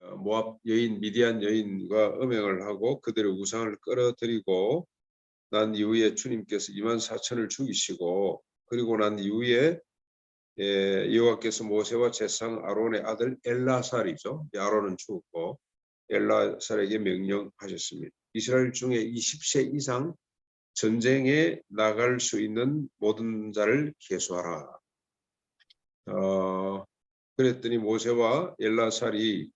모압 여인 미디안 여인과 음행을 하고 그들의 우상을 끌어들이고 난 이후에 주님께서 24,000을 죽이시고, 그리고 난 이후에 여호와께서 모세와 제사장 아론의 아들 엘라살이죠. 아론은 죽었고 엘라살에게 명령하셨습니다. 이스라엘 중에 20세 이상 전쟁에 나갈 수 있는 모든 자를 계수하라. 그랬더니 모세와 엘라살이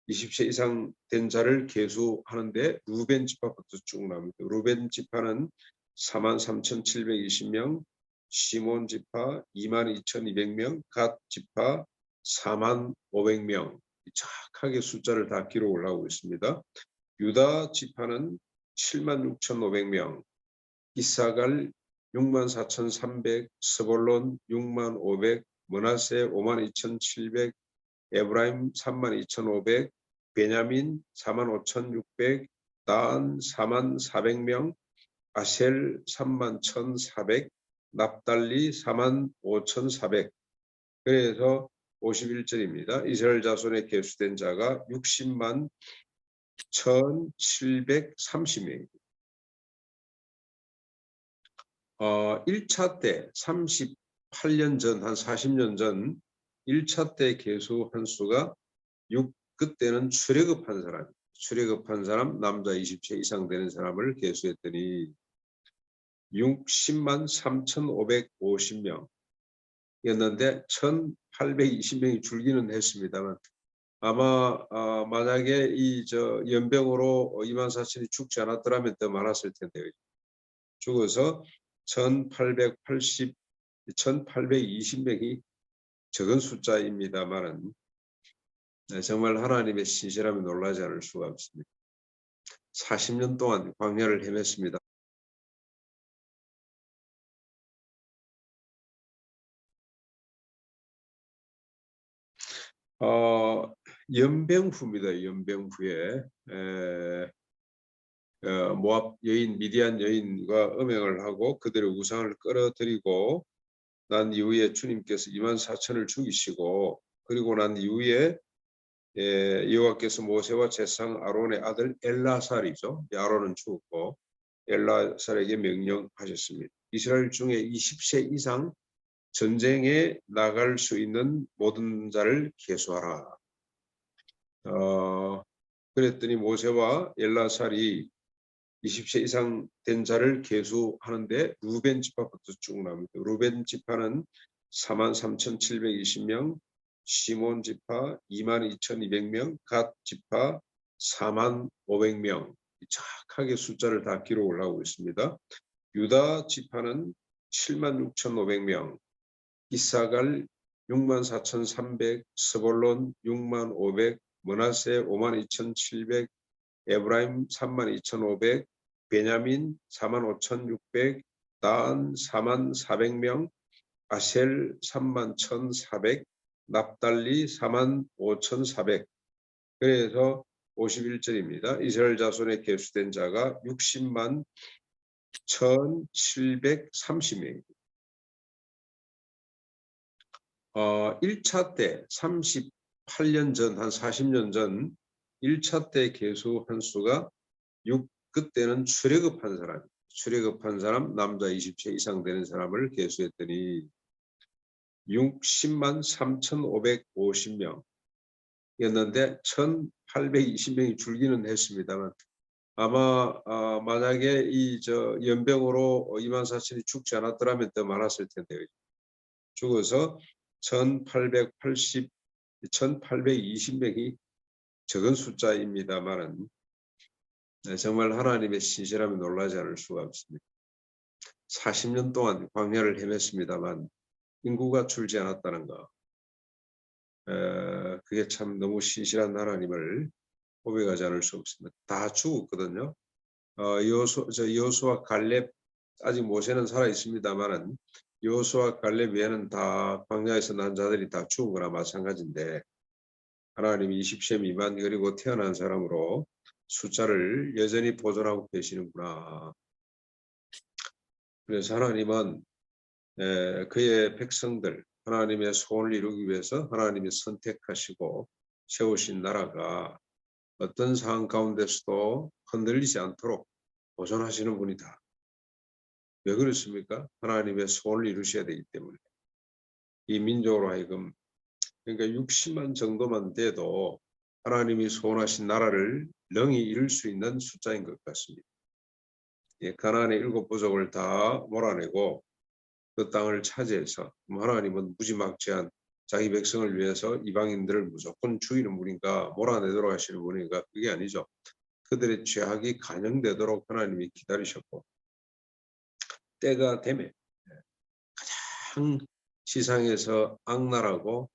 20세 이상 된 자를 계수하는데 루벤 지파부터 쭉 나옵니다. 루벤 지파는 43,720명, 시몬 지파 22,200명, 갓 지파 4,500명. 정확하게 숫자를 다 기록을 하고 있습니다. 유다 지파는 76,500명, 이사갈 64,300, 스볼론 65,500, 므낫세 52,700, 에브라임 32,500, 베냐민 45,600, 단 44,400명, 아셀 31,400, 납달리 45,400. 그래서 51절입니다. 이스라엘 자손에 계수된 자가 60만 1,730명입니다. 1차 때 38년 전, 한 40년 전 1차 때 계수한 수가 그때는 출애굽한 사람, 남자 20세 이상 되는 사람을 계수했더니 60만 3,550명이었는데 1,820명이 줄기는 했습니다만, 아마 만약에 연병으로 24,000이 죽지 않았더라면 더 많았을 텐데요. 죽어서 1,820명이 적은 숫자입니다만은 정말 하나님의 신실함에 놀라지 않을 수가 없습니다. 40년 동안 광야를 헤맸습니다. 연병 후입니다. 연병 후에 모압 여인 미디안 여인과 음행을 하고 그들의 우상을 끌어들이고 난 이후에 주님께서 24,000을 죽이시고, 그리고 난 이후에 여호와께서 모세와 제사장 아론의 아들 엘라살이죠. 아론은 죽었고 엘라살에게 명령하셨습니다. 이스라엘 중에 20세 이상 전쟁에 나갈 수 있는 모든 자를 계수하라. 그랬더니 모세와 엘라살이 20세 이상 된 자를 계수하는데 루벤 지파부터 쭉 나옵니다. 루벤 지파는 43,720명, 시몬 지파 22,200명, 갓 지파 4,500명. 정확하게 숫자를 다 기록을 하고 있습니다. 유다 지파는 76,500명, 이사갈 64,300, 스볼론 65,500, 므낫세 52,700, 에브라임 32,500, 베냐민 45,600, 단 44,400명, 아셀 31,400, 납달리 45,400. 그래서 51절입니다. 이스라엘 자손에 계수된 자가 60만 1,730명입니다. 1차 때 38년 전, 한 40년 전 1차 때 계수한 수가 그때는 출애굽한 사람, 남자 20세 이상 되는 사람을 계수했더니 60만 3,550명이었는데 1,820명이 줄기는 했습니다만, 아마 만약에 연병으로 24,000이 죽지 않았더라면 더 많았을 텐데요. 죽어서 1,820명이 적은 숫자입니다만은 정말 하나님의 신실함에 놀라지 않을 수가 없습니다. 40년 동안 광야를 헤맸습니다만 인구가 줄지 않았다는 거, 그게 참 너무 신실한 하나님을 고백하지 않을 수 없습니다. 다 죽었거든요. 여호수아 갈렙, 아직 모세는 살아 있습니다만은 여호수아 갈렙 외에는 다 광야에서 난 자들이 다 죽은 거나 마찬가지인데, 하나님이 20세 미만 그리고 태어난 사람으로 숫자를 여전히 보존하고 계시는구나. 그래서 하나님은 그의 백성들, 하나님의 소원을 이루기 위해서 하나님이 선택하시고 세우신 나라가 어떤 상황 가운데서도 흔들리지 않도록 보존하시는 분이다. 왜 그렇습니까? 하나님의 소원을 이루셔야 되기 때문에. 이 민족으로 하여금 그러니까 60만 정도만 돼도 하나님이 소원하신 나라를 능히 이룰 수 있는 숫자인 것 같습니다. 예, 가나안의 7 부족을 다 몰아내고 그 땅을 차지해서 하나님은 무지막지한 자기 백성을 위해서 이방인들을 무조건 죽이는 분인가 몰아내도록 하시는 분인가 그게 아니죠. 그들의 죄악이 간영되도록 하나님이 기다리셨고 때가 되면 가장 지상에서 악랄하고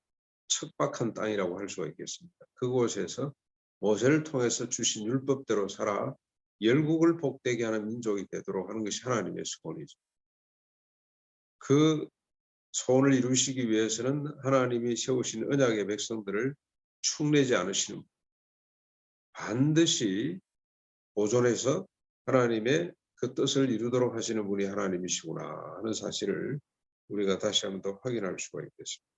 척박한 땅이라고 할 수가 있겠습니다. 그곳에서 모세를 통해서 주신 율법대로 살아 열국을 복되게 하는 민족이 되도록 하는 것이 하나님의 소원이죠. 그 소원을 이루시기 위해서는 하나님이 세우신 언약의 백성들을 축내지 않으시는 분. 반드시 보존해서 하나님의 그 뜻을 이루도록 하시는 분이 하나님이시구나 하는 사실을 우리가 다시 한번 더 확인할 수가 있겠습니다.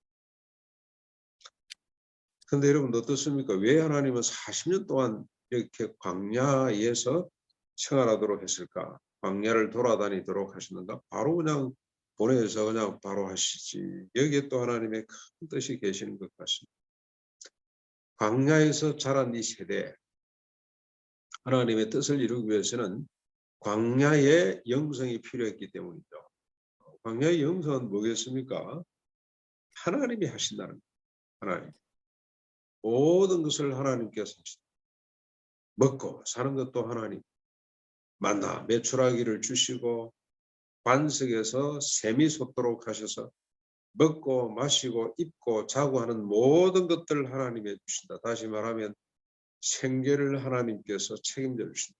그런데 여러분 어떻습니까? 왜 하나님은 40년 동안 이렇게 광야에서 생활하도록 했을까? 광야를 돌아다니도록 하셨는가? 바로 그냥 보내서 그냥 바로 하시지. 여기에 또 하나님의 큰 뜻이 계시는 것 같습니다. 광야에서 자란 이 세대, 하나님의 뜻을 이루기 위해서는 광야의 영성이 필요했기 때문이죠. 광야의 영성은 뭐겠습니까? 하나님이 하신다는 거예요. 하나님. 모든 것을 하나님께서 하신다. 먹고 사는 것도 하나님. 만나 메추라기를 주시고 반석에서 샘이 솟도록 하셔서 먹고 마시고 입고 자고 하는 모든 것들을 하나님이 해주신다. 다시 말하면 생계를 하나님께서 책임져 주신다.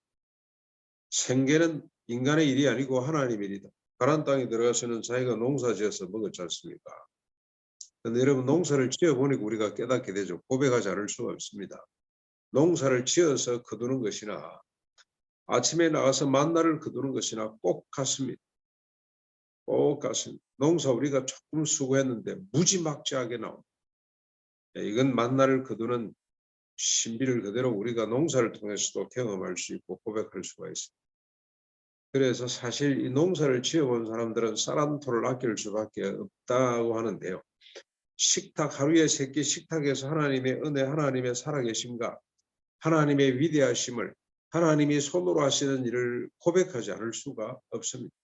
생계는 인간의 일이 아니고 하나님의 일이다. 가나안 땅에 들어가서는 자기가 농사 지어서 먹었지 않습니까? 그런데 여러분 농사를 지어보니까 우리가 깨닫게 되죠. 고백하지 않을 수가 없습니다. 농사를 지어서 거두는 것이나 아침에 나가서 만나를 거두는 것이나 꼭 같습니다. 꼭 같습니다. 농사 우리가 조금 수고했는데 무지막지하게 나옵니다. 이건 만나를 거두는 신비를 그대로 우리가 농사를 통해서도 경험할 수 있고 고백할 수가 있습니다. 그래서 사실 이 농사를 지어본 사람들은 쌀 한 톨을 아낄 수밖에 없다고 하는데요. 식탁 하루에 3끼 식탁에서 하나님의 은혜, 하나님의 살아계심과 하나님의 위대하심을 하나님이 손으로 하시는 일을 고백하지 않을 수가 없습니다.